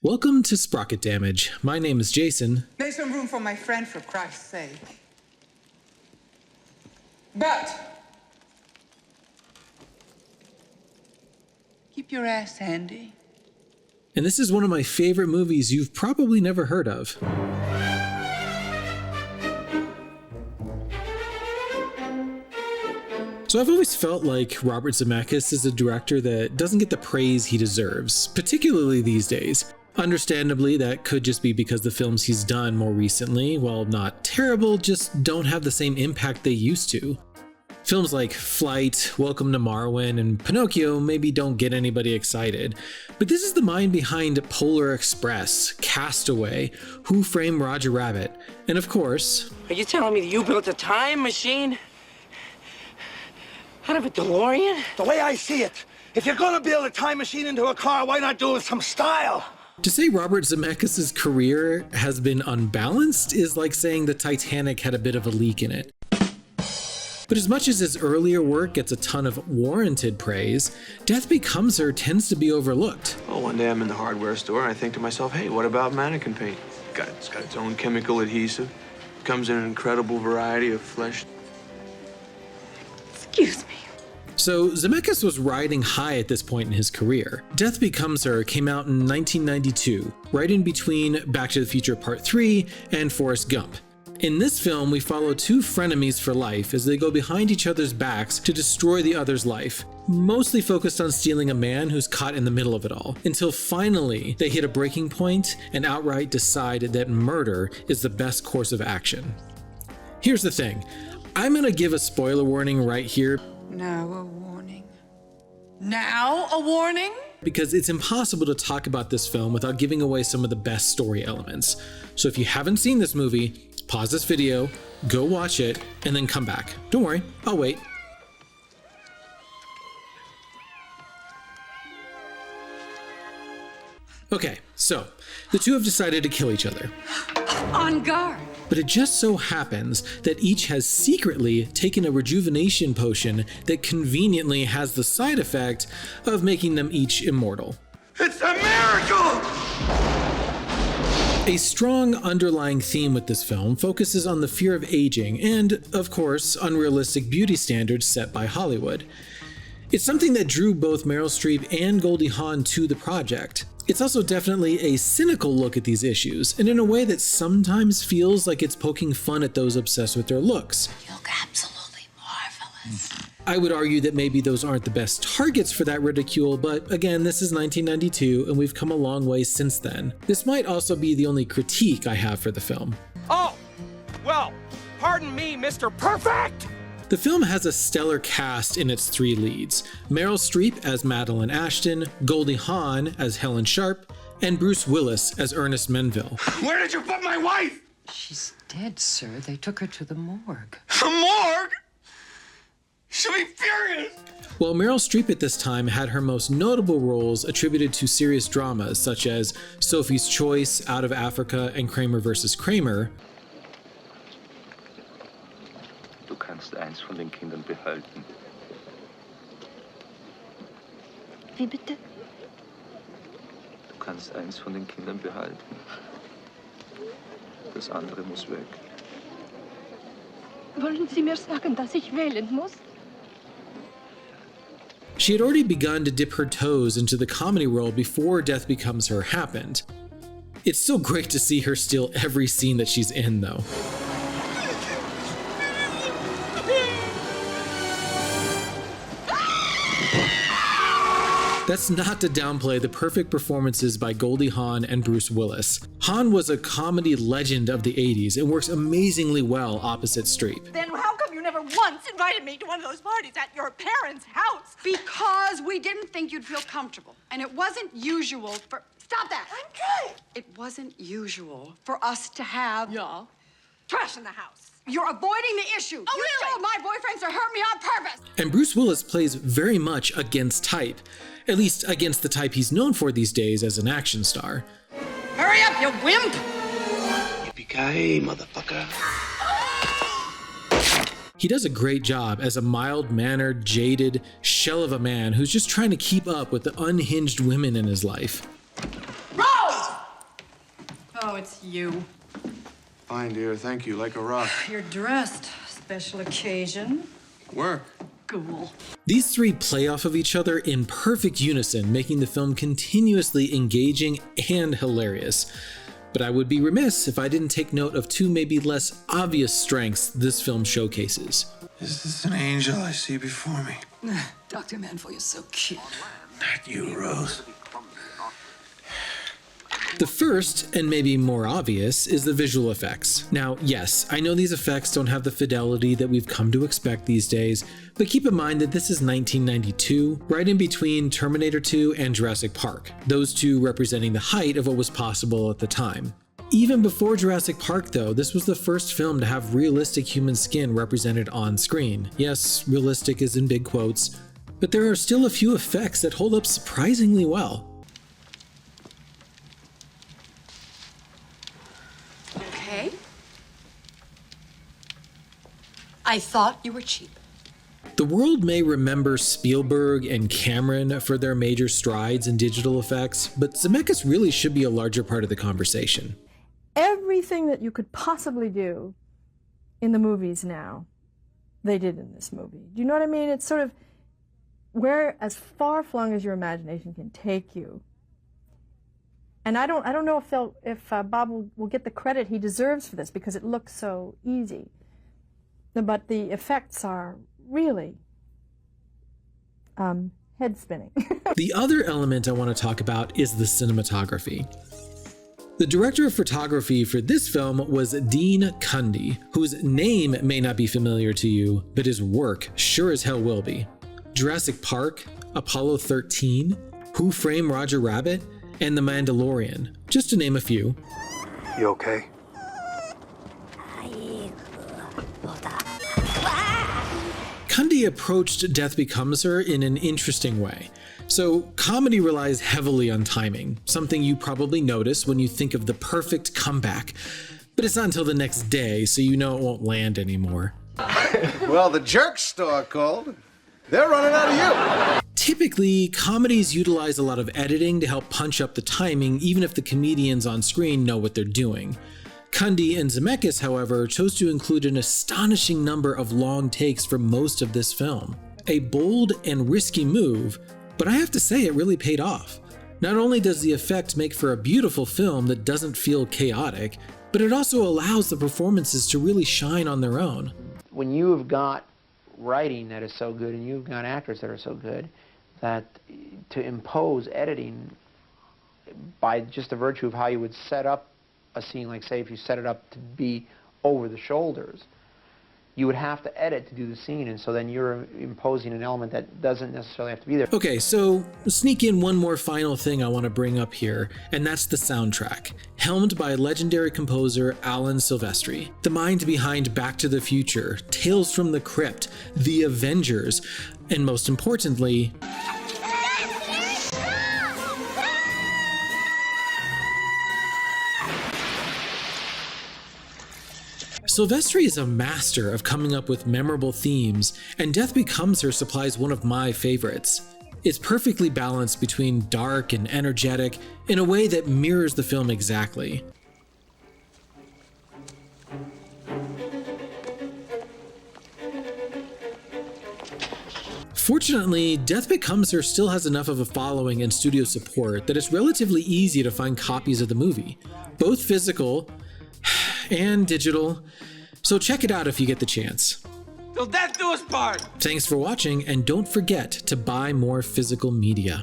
Welcome to Sprocket Damage. My name is Jason. Make some room for my friend, for Christ's sake. But keep your ass handy. And this is one of my favorite movies you've probably never heard of. So I've always felt like Robert Zemeckis is a director that doesn't get the praise he deserves, particularly these days. Understandably, that could just be because the films he's done more recently, while not terrible, just don't have the same impact they used to. Films like Flight, Welcome to Marwen, and Pinocchio maybe don't get anybody excited, but this is the mind behind Polar Express, Castaway, Who Framed Roger Rabbit, and of course... Are you telling me that you built a time machine? Out of a DeLorean? The way I see it, if you're gonna build a time machine into a car, why not do it with some style? To say Robert Zemeckis' career has been unbalanced is like saying the Titanic had a bit of a leak in it. But as much as his earlier work gets a ton of warranted praise, Death Becomes Her tends to be overlooked. Well, one day I'm in the hardware store and I think to myself, hey, what about mannequin paint? It's got its own chemical adhesive. Comes in an incredible variety of flesh. Excuse me. So Zemeckis was riding high at this point in his career. Death Becomes Her came out in 1992, right in between Back to the Future Part 3 and Forrest Gump. In this film, we follow two frenemies for life as they go behind each other's backs to destroy the other's life, mostly focused on stealing a man who's caught in the middle of it all, until finally they hit a breaking point and outright decide that murder is the best course of action. Here's the thing, I'm gonna give a spoiler warning right here. Now a warning. Now a warning? Because it's impossible to talk about this film without giving away some of the best story elements. So if you haven't seen this movie, pause this video, go watch it, and then come back. Don't worry, I'll wait. Okay, so the two have decided to kill each other. On guard. But it just so happens that each has secretly taken a rejuvenation potion that conveniently has the side effect of making them each immortal. It's a miracle! A strong underlying theme with this film focuses on the fear of aging and, of course, unrealistic beauty standards set by Hollywood. It's something that drew both Meryl Streep and Goldie Hawn to the project. It's also definitely a cynical look at these issues, and in a way that sometimes feels like it's poking fun at those obsessed with their looks. You look absolutely marvelous. I would argue that maybe those aren't the best targets for that ridicule, but again, this is 1992 and we've come a long way since then. This might also be the only critique I have for the film. Oh, well, pardon me, Mr. Perfect! The film has a stellar cast in its three leads: Meryl Streep as Madeline Ashton, Goldie Hawn as Helen Sharp, and Bruce Willis as Ernest Menville. Where did you put my wife? She's dead, sir. They took her to the morgue. The morgue? She'll be furious! While Meryl Streep at this time had her most notable roles attributed to serious dramas such as Sophie's Choice, Out of Africa, and Kramer vs. Kramer, Du kannst eins von den Kindern behalten. Wie bitte? Du kannst eins von den Kindern behalten. Das andere muss weg. Wollen Sie mir sagen, dass ich wählen muss? she had already begun to dip her toes into the comedy world before Death Becomes Her happened. It's still great to see her steal every scene that she's in, though. That's not to downplay the perfect performances by Goldie Hawn and Bruce Willis. Hawn was a comedy legend of the 80s and works amazingly well opposite Streep. Then how come you never once invited me to one of those parties at your parents' house? Because we didn't think you'd feel comfortable. And it wasn't usual for... Stop that! I'm trying. It wasn't usual for us to have... Yeah. Trash in the house. You're avoiding the issue. Oh, you really? told my boyfriends to hurt me on purpose. And Bruce Willis plays very much against type, at least against the type he's known for these days as an action star. Hurry up, you wimp! Yippee-ki-yay, motherfucker. He does a great job as a mild-mannered, jaded shell of a man who's just trying to keep up with the unhinged women in his life. Rose! Oh, it's you. Fine, dear. Thank you. Like a rock. You're dressed. Special occasion. Work. Cool. These three play off of each other in perfect unison, making the film continuously engaging and hilarious. But I would be remiss if I didn't take note of two maybe less obvious strengths this film showcases. Is this an angel I see before me? Dr. Manful, you're so cute. Not you, Rose. The first, and maybe more obvious, is the visual effects. Now, yes, I know these effects don't have the fidelity that we've come to expect these days, but keep in mind that this is 1992, right in between Terminator 2 and Jurassic Park, those two representing the height of what was possible at the time. Even before Jurassic Park, though, this was the first film to have realistic human skin represented on screen. Yes, realistic is in big quotes, but there are still a few effects that hold up surprisingly well. Okay. I thought you were cheap. The world may remember Spielberg and Cameron for their major strides in digital effects, but Zemeckis really should be a larger part of the conversation. Everything that you could possibly do in the movies now, they did in this movie. Do you know what I mean? It's sort of where as far flung as your imagination can take you. And I don't know if Bob will get the credit he deserves for this because it looks so easy. But the effects are really head spinning. The other element I want to talk about is the cinematography. The director of photography for this film was Dean Cundey, whose name may not be familiar to you, but his work sure as hell will be. Jurassic Park, Apollo 13, Who Framed Roger Rabbit, and The Mandalorian, just to name a few. You okay? Cundey approached Death Becomes Her in an interesting way. So, comedy relies heavily on timing, something you probably notice when you think of the perfect comeback. But it's not until the next day, so you know it won't land anymore. Well, the jerk store called. They're running out of you. Typically, comedies utilize a lot of editing to help punch up the timing, even if the comedians on screen know what they're doing. Cundey and Zemeckis, however, chose to include an astonishing number of long takes for most of this film. A bold and risky move, but I have to say it really paid off. Not only does the effect make for a beautiful film that doesn't feel chaotic, but it also allows the performances to really shine on their own. When you have got writing that is so good and you've got actors that are so good, that to impose editing by just the virtue of how you would set up a scene, like say if you set it up to be over the shoulders, you would have to edit to do the scene, and so then you're imposing an element that doesn't necessarily have to be there. Okay, so sneak in one more final thing I want to bring up here, and that's the soundtrack, helmed by legendary composer Alan Silvestri, the mind behind Back to the Future, Tales from the Crypt, The Avengers, and most importantly, Silvestri is a master of coming up with memorable themes, and Death Becomes Her supplies one of my favorites. It's perfectly balanced between dark and energetic in a way that mirrors the film exactly. Fortunately, Death Becomes Her still has enough of a following and studio support that it's relatively easy to find copies of the movie, both physical and digital, so check it out if you get the chance. Till death do us part! Thanks for watching, and don't forget to buy more physical media.